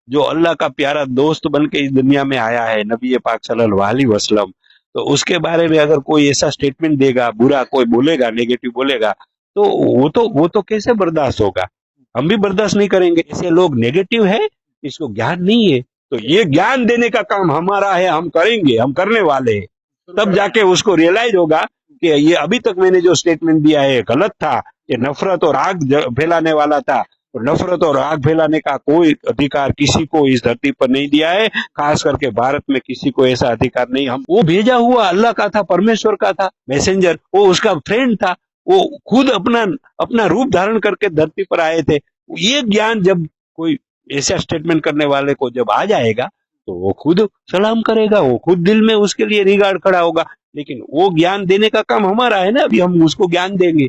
जो अल्लाह का प्यारा दोस्त बन के इस दुनिया में आया है, नबी पाक सल्लल्लाहु अलैहि वसल्लम, तो उसके बारे में अगर कोई ऐसा स्टेटमेंट देगा, बुरा कोई बोलेगा, नेगेटिव बोलेगा, तो वो तो कैसे बर्दाश्त होगा? हम भी बर्दाश्त नहीं करेंगे। ऐसे लोग नेगेटिव है, इसको ज्ञान नहीं है। तो ये ज्ञान देने का काम हमारा है, हम करेंगे, हम करने वाले हैं। तब जाके उसको रियलाइज होगा कि ये अभी तक मैंने जो स्टेटमेंट दिया है गलत था, ये नफरत और आग फैलाने वाला था। और नफरत और आग फैलाने का कोई अधिकार किसी को इस धरती पर नहीं दिया है, खास करके भारत में किसी को ऐसा अधिकार नहीं। हम वो भेजा हुआ अल्लाह का था, परमेश्वर का था मैसेंजर, वो उसका फ्रेंड था। वो खुद अपना अपना रूप धारण करके धरती पर आए थे। ये ज्ञान जब कोई ऐसा स्टेटमेंट करने वाले को जब आ जाएगा, तो वो खुद सलाम करेगा, वो खुद दिल में उसके लिए रिगार्ड खड़ा होगा। लेकिन वो ज्ञान देने का काम हमारा है ना, अभी हम उसको ज्ञान देंगे।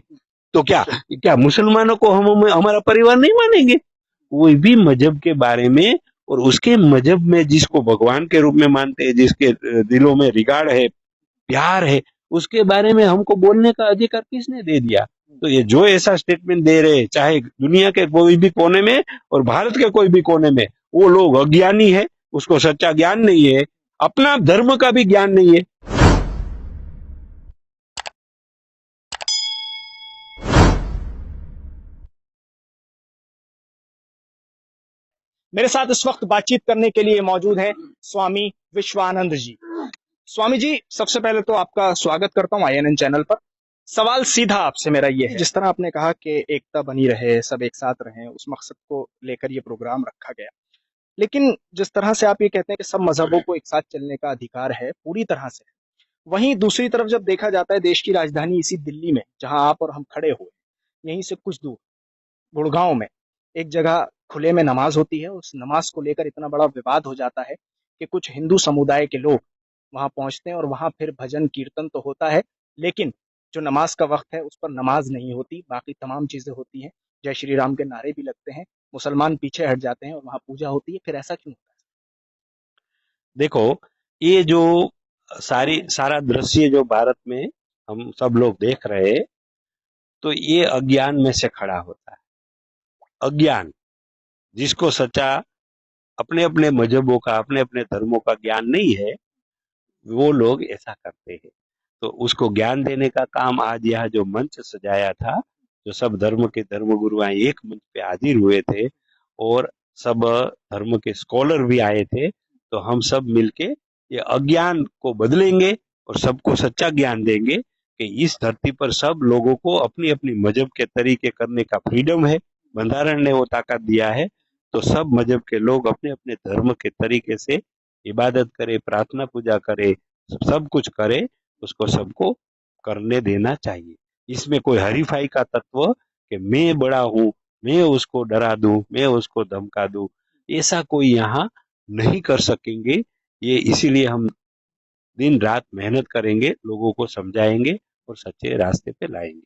तो क्या क्या मुसलमानों को हम हमारा परिवार नहीं मानेंगे? कोई भी मजहब के बारे में और उसके मजहब में जिसको भगवान के रूप में मानते हैं, जिसके दिलों में रिगार्ड है, प्यार है, उसके बारे में हमको बोलने का अधिकार किसने दे दिया? तो ये जो ऐसा स्टेटमेंट दे रहे हैं, चाहे दुनिया के कोई भी कोने में और भारत के कोई भी कोने में, वो लोग अज्ञानी है, उसको सच्चा ज्ञान नहीं है, अपना धर्म का भी ज्ञान नहीं है। मेरे साथ इस वक्त बातचीत करने के लिए मौजूद हैं स्वामी विश्वानंद जी। स्वामी जी, सबसे पहले तो आपका स्वागत करता हूं आईएनएन चैनल पर। सवाल सीधा आपसे मेरा ये है, जिस तरह आपने कहा कि एकता बनी रहे, सब एक साथ रहें, उस मकसद को लेकर ये प्रोग्राम रखा गया। लेकिन जिस तरह से आप ये कहते हैं कि सब मजहबों को एक साथ चलने का अधिकार है, पूरी तरह से, वहीं दूसरी तरफ जब देखा जाता है देश की राजधानी इसी दिल्ली में, जहां आप और हम खड़े हुए, यहीं से कुछ दूर गुड़गांव में एक जगह खुले में नमाज होती है। उस नमाज को लेकर इतना बड़ा विवाद हो जाता है कि कुछ हिंदू समुदाय के लोग वहां पहुंचते हैं और वहां फिर भजन कीर्तन तो होता है, लेकिन जो नमाज का वक्त है उस पर नमाज नहीं होती, बाकी तमाम चीजें होती हैं। जय श्री राम के नारे भी लगते हैं, मुसलमान पीछे हट जाते हैं और वहां पूजा होती है। फिर ऐसा क्यों होता देखो, ये जो सारा दृश्य जो भारत में हम सब लोग देख रहे हैं, तो ये अज्ञान में से खड़ा होता है। अज्ञान, जिसको सच्चा अपने अपने मजहबों का, अपने अपने धर्मों का ज्ञान नहीं है, वो लोग ऐसा करते हैं। तो उसको ज्ञान देने का काम आज यह जो मंच सजाया था, जो सब धर्म के धर्मगुरु एक मंच पे हाजिर हुए थे और सब धर्म के स्कॉलर भी आए थे, तो हम सब मिलके ये अज्ञान को बदलेंगे और सबको सच्चा ज्ञान देंगे कि इस धरती पर सब लोगों को अपनी अपनी मजहब के तरीके करने का फ्रीडम है। बंधारण ने वो ताकत दिया है। तो सब मजहब के लोग अपने अपने धर्म के तरीके से इबादत करे, प्रार्थना पूजा करे, सब कुछ करे, उसको सबको करने देना चाहिए। इसमें कोई हरीफाई का तत्व कि मैं बड़ा हूं, मैं उसको डरा दूं, मैं उसको धमका दूं, ऐसा कोई यहाँ नहीं कर सकेंगे। ये इसीलिए हम दिन रात मेहनत करेंगे, लोगों को समझाएंगे और सच्चे रास्ते पे लाएंगे।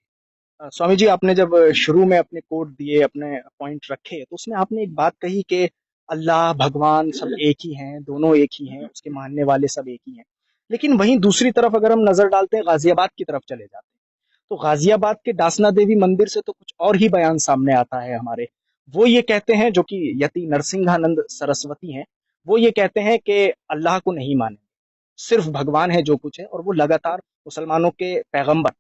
है? स्वामी जी, आपने जब शुरू में अपने कोट दिए, अपने पॉइंट रखे, तो उसमें आपने एक बात कही कि अल्लाह भगवान सब एक ही हैं, दोनों एक ही हैं, उसके मानने वाले सब एक ही हैं। लेकिन वहीं दूसरी तरफ अगर हम नजर डालते हैं, गाजियाबाद की तरफ चले जाते हैं, तो गाजियाबाद के दासना देवी मंदिर से तो कुछ और ही बयान सामने आता है हमारे। वो ये कहते हैं, जो कि यति नरसिंहानंद सरस्वती हैं, वो ये कहते हैं कि अल्लाह को नहीं माने, सिर्फ भगवान है जो कुछ है, और वो लगातार मुसलमानों के पैगंबर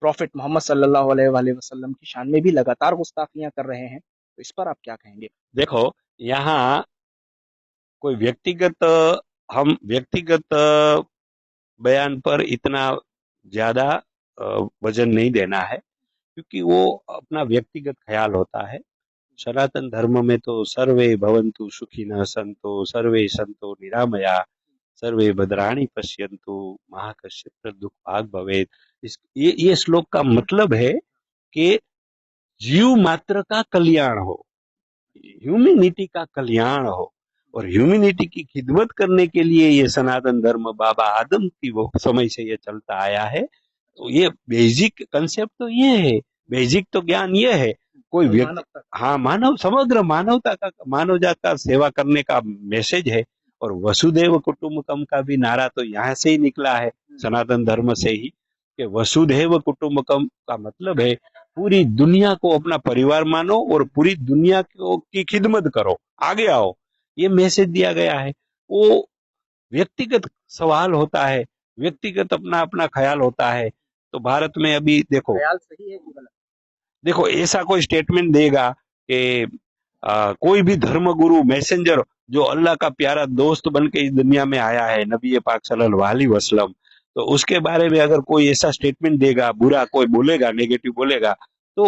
प्रॉफिट मोहम्मद सल्लल्लाहु अलैहि वसल्लम की शान में भी लगातार गुस्ताखियां कर रहे हैं। तो इस पर आप क्या कहेंगे? देखो, यहाँ कोई व्यक्तिगत हम व्यक्तिगत बयान पर इतना ज्यादा वजन नहीं देना है, क्योंकि वो अपना व्यक्तिगत ख्याल होता है। सनातन धर्म में तो सर्वे भवन्तु सुखिनः सन्तु सर्वे सन्तु निरामया सर्वे भद्राणि पश्यन्तु मा कश्चित् दुःखभाग् भवेत्। ये श्लोक का मतलब है कि जीव मात्र का कल्याण हो, ह्यूमैनिटी का कल्याण हो, और ह्यूमैनिटी की खिदमत करने के लिए ये सनातन धर्म बाबा आदम की वो समय से ये चलता आया है। तो ये बेसिक कंसेप्ट तो ये है, बेसिक तो ज्ञान ये है। कोई व्यक्ति, हाँ, मानव समग्र मानवता का, मानव जात का सेवा करने का मैसेज है। और वसुधैव कुटुंबकम का भी नारा तो यहाँ से ही निकला है, सनातन धर्म से ही, कि वसुधैव कुटुंबकम का मतलब है पूरी दुनिया को अपना परिवार मानो और पूरी दुनिया को की खिदमत करो, आगे आओ। ये मैसेज दिया गया है। वो व्यक्तिगत सवाल होता है, व्यक्तिगत अपना अपना ख्याल होता है। तो भारत में अभी देखो, ख्याल सही है कि गलत? देखो ऐसा कोई स्टेटमेंट देगा कि कोई भी धर्म गुरु मैसेंजर जो अल्लाह का प्यारा दोस्त बन के इस दुनिया में आया है, नबी पाक सल्लल्लाहु अलैहि वसल्लम, तो उसके बारे में अगर कोई ऐसा स्टेटमेंट देगा, बुरा कोई बोलेगा, नेगेटिव बोलेगा, तो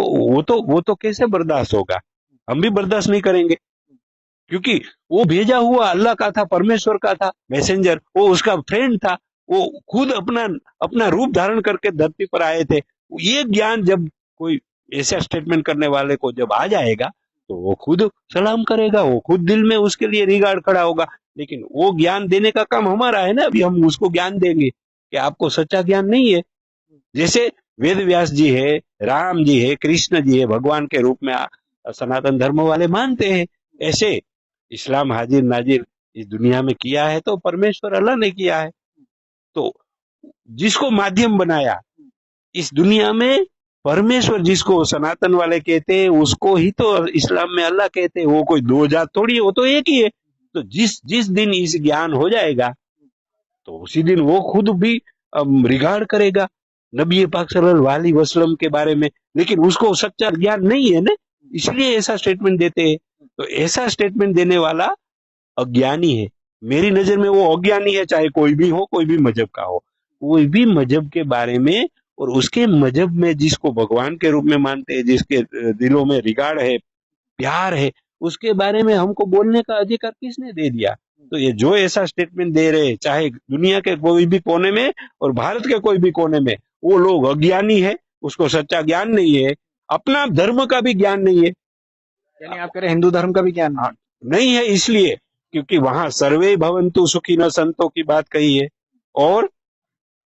वो तो कैसे बर्दाश्त होगा? हम भी बर्दाश्त नहीं करेंगे, क्योंकि वो भेजा हुआ अल्लाह का था, परमेश्वर का था मैसेंजर, वो उसका फ्रेंड था। वो खुद अपना अपना रूप धारण करके धरती पर आए थे। ये ज्ञान जब कोई ऐसा स्टेटमेंट करने वाले को जब आ जाएगा, तो वो खुद सलाम करेगा, वो खुद दिल में उसके लिए रिगार्ड खड़ा होगा। लेकिन वो ज्ञान देने का काम हमारा है ना, अभी हम उसको ज्ञान देंगे कि आपको सच्चा ज्ञान नहीं है। जैसे वेद व्यास जी है, राम जी है, कृष्ण जी है, भगवान के रूप में सनातन धर्म वाले मानते हैं। ऐसे इस्लाम हाजिर नाजिर इस दुनिया में किया है तो परमेश्वर अल्लाह ने किया है। तो जिसको माध्यम बनाया इस दुनिया में, परमेश्वर जिसको सनातन वाले कहते हैं, उसको ही तो इस्लाम में अल्लाह कहते हैं। वो कोई दो जात थोड़ी है, वो तो एक ही है। तो जिस जिस दिन इस ज्ञान हो जाएगा, तो उसी दिन वो खुद भी रिगार्ड करेगा नबी पाक सल्लल्लाहु अलैहि वसल्लम के बारे में। लेकिन उसको सच्चा ज्ञान नहीं है ना, इसलिए ऐसा स्टेटमेंट देते हैं। तो ऐसा स्टेटमेंट देने वाला अज्ञानी है। मेरी नजर में वो अज्ञानी है, चाहे कोई भी हो, कोई भी मजहब का हो। कोई भी मजहब के बारे में और उसके मजहब में जिसको भगवान के रूप में मानते हैं, जिसके दिलों में रिगार्ड है, प्यार है, उसके बारे में हमको बोलने का अधिकार किसने दे दिया? तो ये जो ऐसा स्टेटमेंट दे रहे हैं, चाहे दुनिया के कोई भी कोने में और भारत के कोई भी कोने में, वो लोग अज्ञानी है, उसको सच्चा ज्ञान नहीं है, अपना धर्म का भी ज्ञान नहीं है। यानी आप कह रहे हैं हिंदू धर्म का भी ज्ञान हाँ, नहीं है, इसलिए क्योंकि वहां सर्वे भवन्तु सुखिनः संतों की बात कही है। और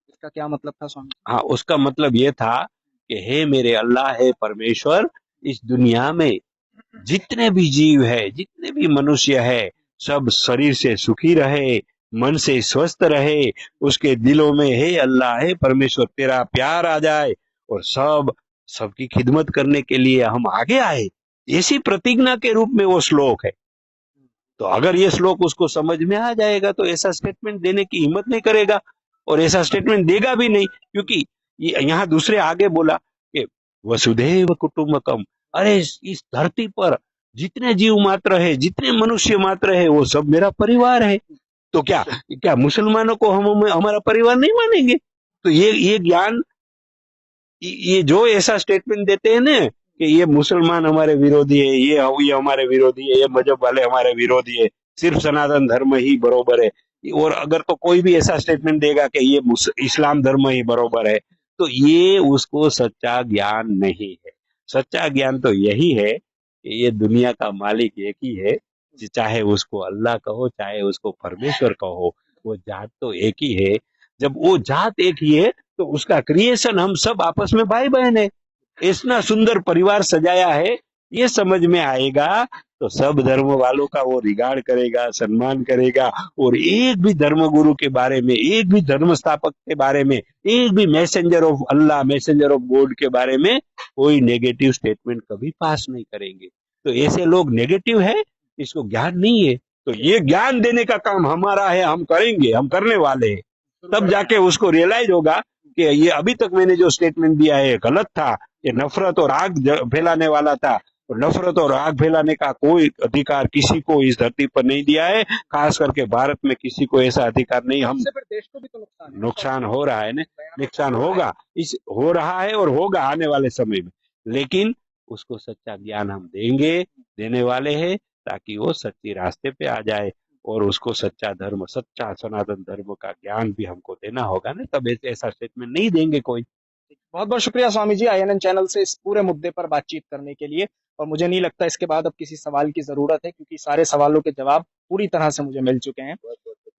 इसका क्या मतलब था स्वामी? हाँ, उसका मतलब ये था कि हे मेरे अल्लाह, है परमेश्वर, इस दुनिया में जितने भी जीव है, जितने भी मनुष्य है, सब शरीर से सुखी रहे, मन से स्वस्थ रहे, उसके दिलों में हे अल्लाह, हे परमेश्वर, तेरा प्यार आ जाए और सबकी खिदमत करने के लिए हम आगे आए। ऐसी प्रतिज्ञा के रूप में वो श्लोक है। तो अगर ये श्लोक उसको समझ में आ जाएगा, तो ऐसा स्टेटमेंट देने की हिम्मत नहीं करेगा और ऐसा स्टेटमेंट देगा भी नहीं। क्योंकि यहाँ दूसरे आगे बोला कि वसुधैव कुटुंबकम, अरे इस धरती पर जितने जीव मात्र है, जितने मनुष्य मात्र है, वो सब मेरा परिवार है। तो क्या क्या मुसलमानों को हम हमारा परिवार नहीं मानेंगे? तो ये ज्ञान, ये जो ऐसा स्टेटमेंट देते हैं ना कि ये मुसलमान हमारे विरोधी है, ये हमारे विरोधी है, ये मजहब वाले हमारे विरोधी है, सिर्फ सनातन धर्म ही बरोबर है। और अगर तो कोई भी ऐसा स्टेटमेंट देगा कि ये इस्लाम धर्म ही बरोबर है, तो ये उसको सच्चा ज्ञान नहीं है। सच्चा ज्ञान तो यही है कि ये दुनिया का मालिक एक ही है, चाहे उसको अल्लाह कहो, चाहे उसको परमेश्वर कहो, वो जात तो एक ही है। जब वो जात एक ही है, तो उसका क्रिएशन हम सब आपस में भाई बहन है। इतना सुंदर परिवार सजाया है, ये समझ में आएगा तो सब धर्म वालों का वो रिगार्ड करेगा, सम्मान करेगा। और एक भी धर्म गुरु के बारे में, एक भी धर्म स्थापक के बारे में, एक भी messenger of Allah, messenger of God के बारे में कोई नेगेटिव स्टेटमेंट कभी पास नहीं करेंगे। तो ऐसे लोग नेगेटिव है, इसको ज्ञान नहीं है। तो ये ज्ञान देने का काम हमारा है, हम करेंगे, हम करने वाले हैं। तब जाके उसको रियलाइज होगा कि ये अभी तक मैंने जो स्टेटमेंट दिया है गलत था, ये नफरत और आग फैलाने वाला था। और नफरत और आग फैलाने का कोई अधिकार किसी को इस धरती पर नहीं दिया है, खास करके भारत में किसी को ऐसा अधिकार नहीं। हम इससे फिर देश को भी तो नुकसान हो रहा है ना, नुकसान होगा, इस हो रहा है और होगा आने वाले समय में। लेकिन उसको सच्चा ज्ञान हम देंगे, देने वाले हैं, ताकि वो सच्ची रास्ते पे आ जाए। और उसको सच्चा धर्म, सच्चा सनातन धर्म का ज्ञान भी हमको देना होगा ना, तब ऐसा स्टेटमेंट नहीं देंगे कोई। बहुत बहुत शुक्रिया स्वामी जी, आईएनएन चैनल से इस पूरे मुद्दे पर बातचीत करने के लिए। और मुझे नहीं लगता इसके बाद अब किसी सवाल की जरूरत है, क्योंकि सारे सवालों के जवाब पूरी तरह से मुझे मिल चुके हैं।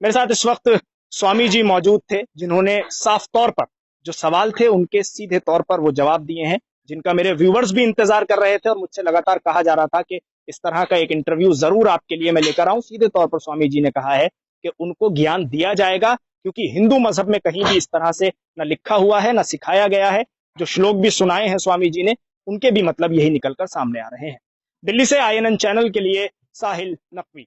मेरे साथ इस वक्त स्वामी जी मौजूद थे, जिन्होंने साफ तौर पर जो सवाल थे उनके सीधे तौर पर वो जवाब दिए हैं, जिनका मेरे व्यूवर्स भी इंतजार कर रहे थे और मुझसे लगातार कहा जा रहा था कि इस तरह का एक इंटरव्यू जरूर आपके लिए मैं लेकर आऊं। सीधे तौर पर स्वामी जी ने कहा है कि उनको ज्ञान दिया जाएगा, क्योंकि हिंदू मजहब में कहीं भी इस तरह से न लिखा हुआ है, न सिखाया गया है। जो श्लोक भी सुनाए हैं स्वामी जी ने, उनके भी मतलब यही निकलकर सामने आ रहे हैं। दिल्ली से आईएनएन चैनल के लिए साहिल नकवी।